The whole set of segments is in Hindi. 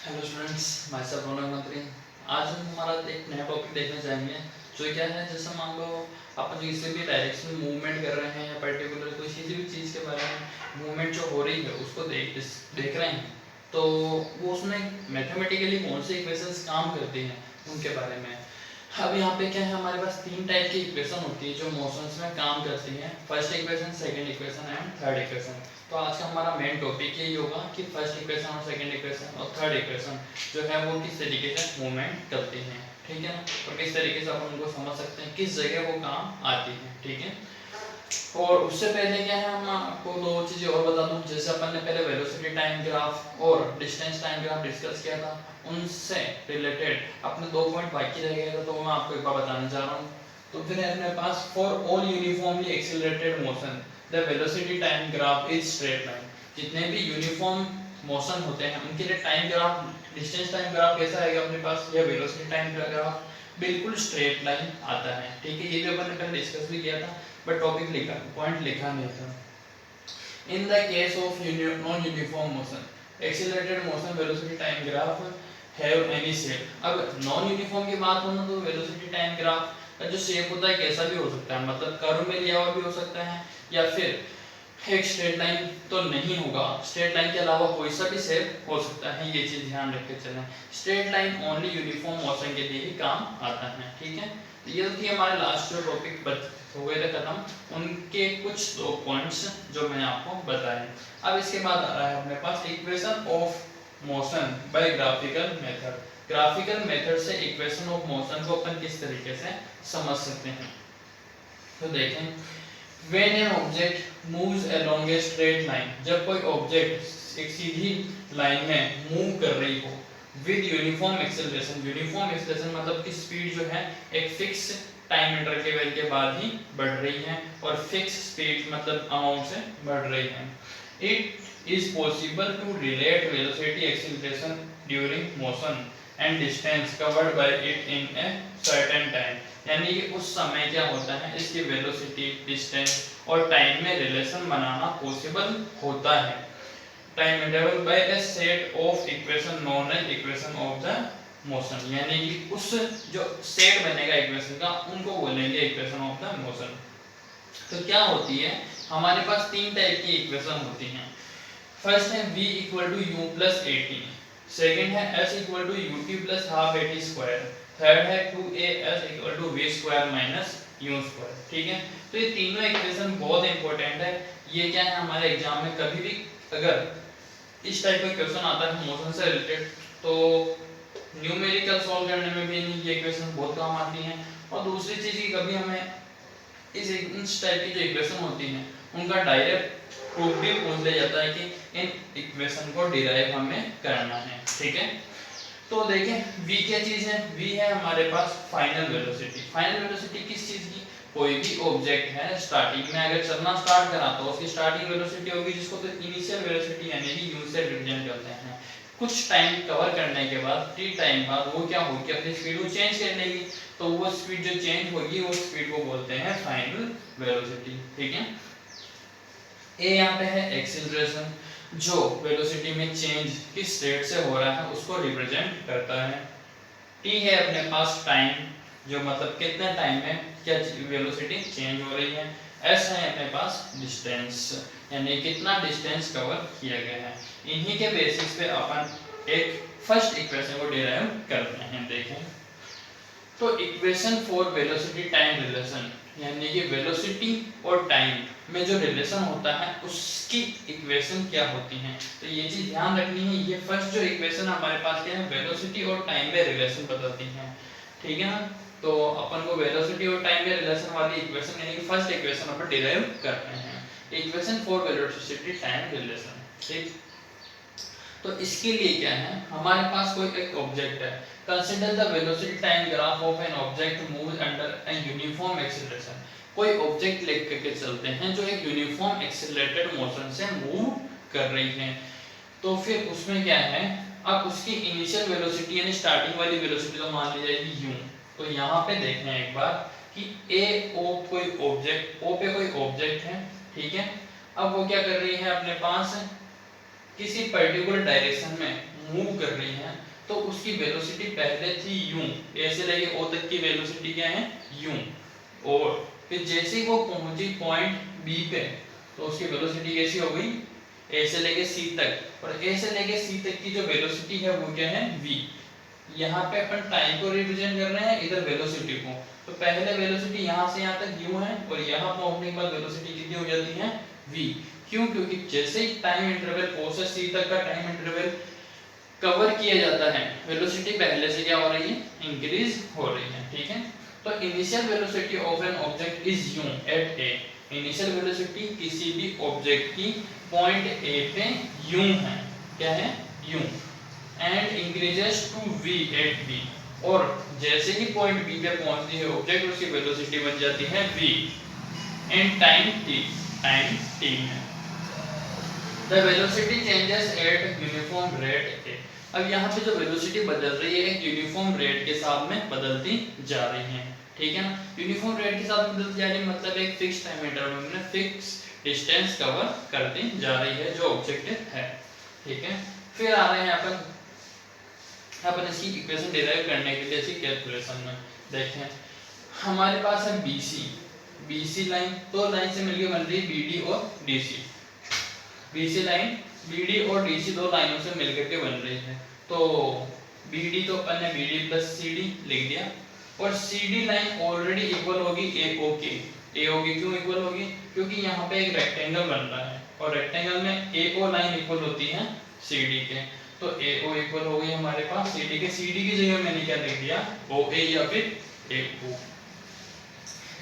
हेलो स्टूडेंट्स, माय सेल्फ रौनक मंत्री। आज हम हमारा एक नया टॉपिक देखने जाएंगे जो क्या है। जैसे मान लो अपन जो किसी भी डायरेक्शन में मूवमेंट कर रहे हैं या पर्टिकुलर कोई किसी भी चीज़ के बारे में मूवमेंट जो हो रही है उसको देख रहे हैं, तो वो उसमें मैथमेटिकली कौन सी इक्वेशंस काम करती हैं उनके बारे में। अब यहाँ पे क्या है, हमारे पास तीन टाइप की इक्वेशन होती है जो मोशंस में काम करती हैं। First equation, second equation and third equation. तो आज का हमारा मेन टॉपिक यही होगा कि फर्स्ट इक्वेशन और सेकंड इक्वेशन और थर्ड इक्वेशन जो है वो किस तरीके से मूवमेंट करती हैं, ठीक है ना, और किस तरीके से अपन उनको समझ सकते हैं, किस जगह वो काम आती है, ठीक है। और उससे पहले क्या है, हम आपको दो चीज़ें और बता दूं। जैसे अपन ने पहले वेलोसिटी टाइम ग्राफ और डिस्टेंस टाइम ग्राफ डिस्कस किया था, उनसे रिलेटेड अपने दो पॉइंट बाकी रह गए थे, तो मैं आपको एक बार बताने जा रहा हूँ। तो फिर है मेरे पास, for all uniformly accelerated motion the velocity time graph is straight line. जितने भी यूनिफॉर्म मोशन होते हैं उनके लिए time graph, distance time graph कैसा आएगा अपने पास, या वेलोसिटी टाइम ग्राफ बिल्कुल स्ट्रेट लाइन आता है, ठीक है। ये भी अपन ने पहले डिस्कस भी किया था, बट टॉपिक लिखा, पॉइंट लिखा नहीं था। In the case of non uniform motion accelerated motion velocity time graph have any shape. अब नॉन यूनिफॉर्म की बात हो ना, तो वेलोसिटी टाइम ग्राफ का जो शेप होता है कैसा भी हो सकता है, मतलब कर्व में लिया हुआ भी हो सकता है, या फिर एक स्ट्रेट लाइन तो नहीं होगा, स्ट्रेट लाइन के अलावा कोई सा भी शेप हो सकता है। ये चीज ध्यान रख के चलें, straight line only uniform motion के लिए ही काम आता है, ठीक है। ये थी हमारे लास्ट जो टॉपिक हो गए थे खत्म, उनके कुछ दो पॉइंट्स जो मैंने आपको बताए। अब इसके बाद आ रहा है अपने पास equation of motion by graphical method. Graphical method से इक्वेशन ऑफ मोशन को अपन किस तरीके से समझ सकते हैं, तो देखें। When an object moves along a straight line, जब कोई ऑब्जेक्ट एक सीधी लाइन में मूव कर रही हो with uniform acceleration, uniform acceleration मतलब कि स्पीड जो है एक फिक्स टाइम इंटरवल के बाद ही बढ़ रही है, और फिक्स स्पीड मतलब अमाउंट से बढ़ रही है। It is possible to relate velocity acceleration during motion and distance covered by it in a certain time. यानी कि उस समय क्या होता है, इसकी वेलोसिटी, डिस्टेंस और टाइम में रिलेशन बनाना पॉसिबल होता है। Time interval by a set of equation known as equation of the motion. यानी कि उस जो सेट बनेगा इक्वेशन का, उनको बोलेंगे इक्वेशन ऑफ द मोशन। तो क्या होती है, हमारे पास तीन टाइप की इक्वेशन होती हैं। फर्स्ट है v equal to u plus a t, second है s equal to u t plus half a t square, third है 2as equal to v square minus u square, ठीक है। तो ये तीनों इक्वेशन बहुत इंपॉर्टेंट है। ये क्या है, हमारे एग्जाम में कभी भी अगर इस टाइप का क्वेश्चन आता है मोशन से रिलेटेड, तो न्यूमेरिकल सॉल्व करने में भी ये इक्वेशन बहुत काम आती हैं। और दूसरी चीज़ की कभी हमें इस टाइप की जो इक्वेशन होती हैं उनका डायरेक्ट प्रूफ भी पूछ लिया जाता है कि इन इक्वेशन को डिराइव हमें करना है, ठीक है। तो देखें v क्या चीज है, v है हमारे पास फाइनल वेलोसिटी। फाइनल वेलोसिटी किस चीज की, कोई भी ऑब्जेक्ट है स्टार्टिंग में अगर चलना स्टार्ट करा तो उसकी स्टार्टिंग वेलोसिटी होगी, जिसको तो इनिशियल वेलोसिटी यानी कि u से रिप्रेजेंट करते हैं। कुछ टाइम कवर करने के बाद, टी टाइम बाद वो क्या होगी, अपनी स्पीड को चेंज कर लेगी, तो वो स्पीड जो चेंज होगी वो स्पीड को बोलते हैं फाइनल वेलोसिटी, ठीक है। ए यहाँ पे है एक्सीलरेशन, जो वेलोसिटी में चेंज किस रेट से हो रहा है उसको रिप्रेजेंट करता है। टी है अपने पास टाइम, जो मतलब कितने टाइम में क्या वेलोसिटी चेंज हो रही है। एस है अपने पास डिस्टेंस, यानी कितना डिस्टेंस कवर किया गया है। इन्हीं के बेसिस पे अपन एक फर्स्ट इक्वेशन को डिराइव करते हैं, देखें। तो equation for velocity time relation, यानी कि वेलोसिटी और टाइम में जो रिलेशन होता है उसकी इक्वेशन क्या होती हैं, तो ये चीज ध्यान रखनी है। ये फर्स्ट जो इक्वेशन हमारे पास क्या है, वेलोसिटी और टाइम में रिलेशन बताती है, ठीक है ना। तो अपन को वेलोसिटी और टाइम में रिलेशन वाली इक्वेशन यानी कि फर्स्ट इक्वेशन अपन डिराइव कर रहे हैं, equation for velocity time relation, ठीक। तो इसके लिए क्या है, हमारे पास कोई एक ऑब्जेक्ट है। Consider the velocity time graph of an object moves under a uniform acceleration. कोई ऑब्जेक्ट लेकर के चलते हैं जो एक यूनिफॉर्म एक्सीलरेटेड मोशन से मूव कर रही है। तो फिर उसमें क्या है, अब उसकी इनिशियल वेलोसिटी यानी स्टार्टिंग वाली वेलोसिटी तो मान ली जाएगी u। तो यहाँ पे देखना है एक बार कि ए ओ कोई ऑब्जेक्ट, ओ पे कोई ऑब्जेक्ट है, ठीक है। अब वो क्या कर रही है, अपने पास किसी पर्टिकुलर डायरेक्शन में मूव कर रही है तो उसकी वेलोसिटी पहले थी u, ए से लेके o तक की वेलोसिटी क्या है u, और फिर जैसे ही वो पहुंची पॉइंट बी पे तो उसकी वेलोसिटी कैसी हो गई ए से लेके सी तक, और ए से लेके सी तक की जो वेलोसिटी है वो क्या है v। यहाँ पे अपन टाइम को रिप्रेजेंट कर रहे हैं, इधर वेलोसिटी को, तो पहले वेलोसिटी यहाँ से यहाँ तक u है और यहाँ पहुंचने के बाद वेलोसिटी कितनी हो जाती है v। क्यों? क्योंकि जैसे ही टाइम इंटरवल o से c तक का टाइम इंटरवल कवर किया जाता है वेलोसिटी पहले से क्या हो रही है इंक्रीज हो रही है। ठीक है, तो initial velocity of an object is u at a। Initial velocity किसी भी ऑब्जेक्ट की पॉइंट a पे u है, क्या है u, and increases to v at b, और जैसे ही पॉइंट b पे पहुंचती है ऑब्जेक्ट उसकी वेलोसिटी बन जाती है v एंड टाइम t में। The velocity changes at uniform rate a। अब यहाँ पे जो वेलोसिटी बदल रही है एक यूनिफॉर्म रेट के साथ में बदलती जा रही है। ठीक है ना, यूनिफॉर्म रेट के साथ बदलती जा रही है मतलब एक फिक्स टाइम इंटरवल में फिक्स डिस्टेंस कवर करती जा रही है जो ऑब्जेक्ट है। ठीक है, फिर आ रहे हैं अपन इसकी इक्वेशन डिराइव करने के लिए इसकी कैलकुलेशन में देखें। हमारे पास है BC लाइन, तो लाइन से मिलकर बन रही है BD और DC। BC लाइन BD और DC दो लाइनों से मिलकर के बन रही है, तो BD तो अपन ने BD प्लस CD लिख दिया, और CD लाइन ऑलरेडी इक्वल होगी AO की। AO की क्यों इक्वल होगी? क्योंकि यहाँ पे एक रेक्टेंगल बन रहा है और रेक्टेंगल में AO लाइन इक्वल होती है CD के, तो AO इक्वल हो गई हमारे पास CD के। CD की जगह मैंने क्या लिख दिया OA या फिर AO।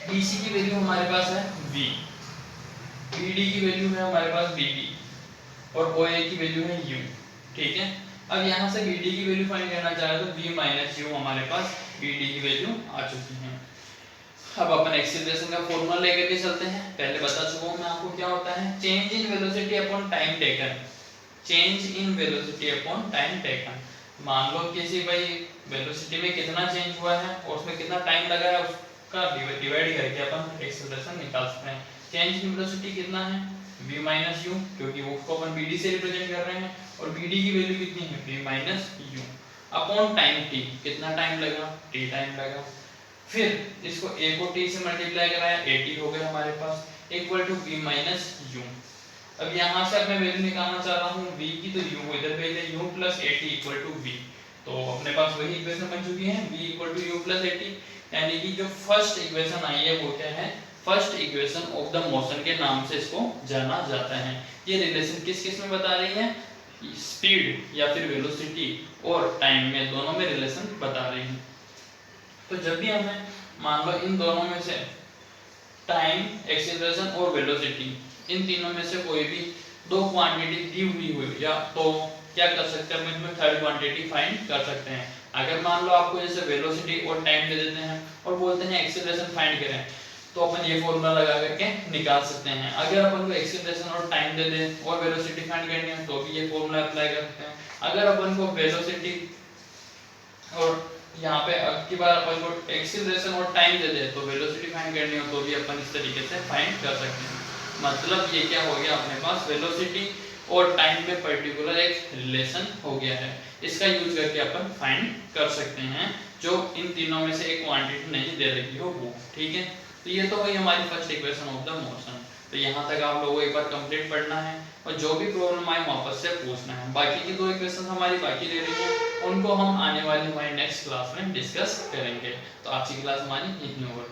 DC की वैल्यू हमारे पास है V, BD की वैल्यू है हमारे पास BD और OA की वैल्यू है U। ठीक है, अब यहाँ से BD की वैल्यू फाइंड करना चाहे तो V माइनस U हमारे पास BD की वैल्यू आ चुकी है। अब अपन एक्सीलरेशन का फॉर्मूला लेकर के चलते हैं। पहले बता चुका हूँ मैं आपको क्या होता है change in velocity upon time taken. Change in velocity upon time taken, मान लो किसी भाई वेलोसिटी में कितना चेंज हुआ है और उसमें कितना टाइम लगा है उसका डिवाइड करके अपन एक्सीलरेशन निकाल सकते हैं। चेंज इन वेलोसिटी कितना है v माइनस u, क्योंकि वो को अपन bd से रिप्रेजेंट कर रहे हैं, और bd की वैल्यू कितनी है v minus u upon time t, कितना टाइम लगा t टाइम लगा। फिर इसको a को t से मल्टीप्लाई कराया 80 हो गया हमारे पास equal to v minus u। अब यहाँ से अब मैं वैल्यू निकालना चाह रहा हूँ v की, तो u को इधर भेज दे u plus 80 equal to v, तो अपने पास वही इक्वेशन बन चुकी है v equal to u plus 80, यानी कि जो फर्स्ट इक्वेशन आई है वो क्या है first equation of the motion के नाम से इसको जाना जाता है। ये रिलेशन किस किस में बता रही है स्पीड या फिर वेलोसिटी और टाइम में, दोनों में रिलेशन बता रही है। तो जब भी हमें मान लो इन दोनों में से टाइम एक्सीलरेशन और वेलोसिटी इन तीनों में से कोई भी दो क्वांटिटी दी हुई या तो क्या कर सकते हैं हम इसमें थर्ड क्वांटिटी फाइंड कर सकते हैं। अगर मान लो आपको जैसे वेलोसिटी और टाइम दे देते हैं और बोलते हैं एक्सीलरेशन फाइंड करें, तो अपन ये फॉर्मूला लगा करके निकाल सकते हैं। अगर अपन को एक्सीलरेशन और टाइम दे दे और वेलोसिटी फाइंड करनी है तो भी ये फॉर्मूला अप्लाई कर सकते हैं। अगर अपन को वेलोसिटी और यहाँ पे अब की बार अपन को एक्सीलरेशन और टाइम दे दे तो वेलोसिटी फाइंड करनी हो तो भी अपन इस तरीके से फाइंड कर सकते हैं। मतलब ये क्या हो गया अपने पास वेलोसिटी और टाइम में पर्टिकुलर एक रिलेशन हो गया है, इसका यूज करके अपन फाइंड कर सकते हैं जो इन तीनों में से एक क्वांटिटी नहीं दे रही हो वो। ठीक है, तो ये तो वही हमारी first equation of the motion. तो यहाँ तक आप लोगों को एक बार कंप्लीट पढ़ना है और जो भी प्रॉब्लम आए वापस से पूछना है। बाकी की दो इक्वेशन हमारी बाकी दे रही है उनको हम आने वाली हमारी नेक्स्ट क्लास में डिस्कस करेंगे। तो आज की क्लास हमारी यहीं ओवर।